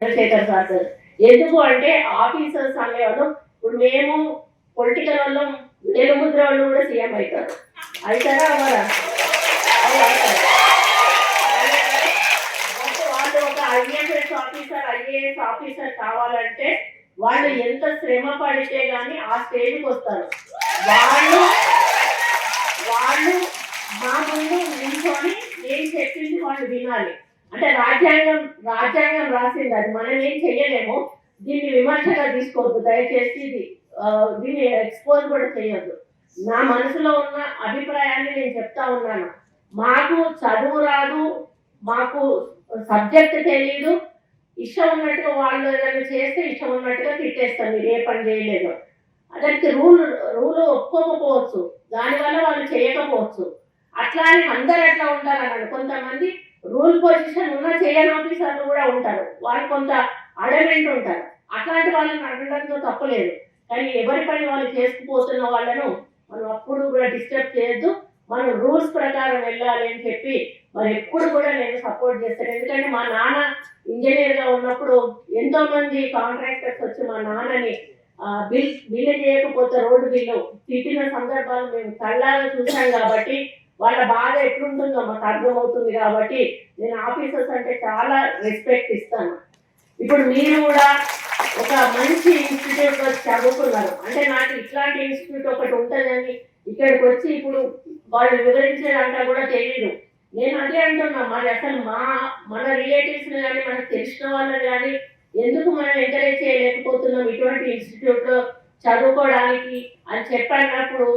Chandrasekhar sir ఎందుకు అంటే officers అనేవాళ్ళు ఇప్పుడు మేము పొలిటికల్ వాళ్ళు వేలుముద్ర వాళ్ళు కూడా సీఎం అవుతారు. అవుతారా అవ్వరా? వాళ్ళు ఒక ఐఏఎస్ ఆఫీసర్ కావాలంటే వాళ్ళు ఎంత శ్రమ పడితే గానీ ఆ స్టేజ్కి వస్తారు. వాళ్ళు వాళ్ళు మా ముందు నిల్చొని నేను చెప్పింది వాళ్ళు వినాలి. అంటే రాజ్యాంగం రాసింది, అది మనం ఏం చెయ్యలేము. దీన్ని విమర్శగా తీసుకోవద్దు దయచేసి. దీన్ని ఎక్స్పోజ్ కూడా చేయొద్దు. నా మనసులో ఉన్న అభిప్రాయాన్ని నేను చెప్తా ఉన్నాను. మాకు చదువు రాదు, మాకు సబ్జెక్ట్ తెలీదు, ఇష్టం ఉన్నట్టుగా వాళ్ళు ఏదైనా చేస్తే ఇష్టం ఉన్నట్టుగా తిట్టేస్తాం, మీరు ఏ పని చేయలేదు. దానికి రూల్ ఒప్పుకోకపోవచ్చు, దానివల్ల వాళ్ళు చేయకపోవచ్చు. అట్లా అని అందరు ఎట్లా ఉంటారన్నాడు. కొంతమంది రూల్ పొజిషన్ ఉన్న చేయని ఆఫీసర్లు కూడా ఉంటారు, వాళ్ళు కొంత అడమెంట్ ఉంటారు. అట్లాంటి వాళ్ళని అడగడంతో తప్పలేదు. కానీ ఎవరి పని వాళ్ళు చేసుకుపోతున్న వాళ్ళను మనం అప్పుడు కూడా డిస్టర్బ్ చేయొద్దు. మనం రూల్స్ ప్రకారం వెళ్ళాలి అని చెప్పి మరి ఎప్పుడు కూడా నేను సపోర్ట్ చేస్తాను. ఎందుకంటే మా నాన్న ఇంజనీర్గా ఉన్నప్పుడు ఎంతో మంది కాంట్రాక్టర్స్ వచ్చి మా నాన్నని బిల్లు చేయకపోతే రోడ్డు బిల్లు తిట్టిన సందర్భాలు మేము కళ్ళాగా చూసాం. కాబట్టి వాళ్ళ బాధ ఎట్లుంటుందో మాకు అర్థమవుతుంది. కాబట్టి నేను ఆఫీసర్స్ అంటే చాలా రెస్పెక్ట్ ఇస్తాను. ఇప్పుడు మీరు కూడా ఒక మంచి ఇన్స్టిట్యూట్లో చదువుకున్నారు అంటే నాకు ఇట్లాంటి ఇన్స్టిట్యూట్ ఒకటి ఉంటుందని ఇక్కడికి వచ్చి ఇప్పుడు వాళ్ళు వివరించేదంతా కూడా తెలియదు. నేను అదే అంటున్నా, మరి అసలు మన రిలేటివ్స్ని కానీ మనకు తెలిసిన వాళ్ళని కానీ ఎందుకు మనం ఎంకరేజ్ చేయలేకపోతున్నాం ఇటువంటి ఇన్స్టిట్యూట్లో చదువుకోవడానికి అని చెప్పినప్పుడు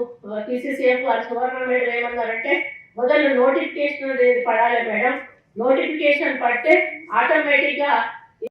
టీసీసీఎఫ్ వారు సువర్ణ మేడం ఏమన్నారంటే మొదలు నోటిఫికేషన్ అనేది పడాలి మేడం, నోటిఫికేషన్ పడితే ఆటోమేటిక్గా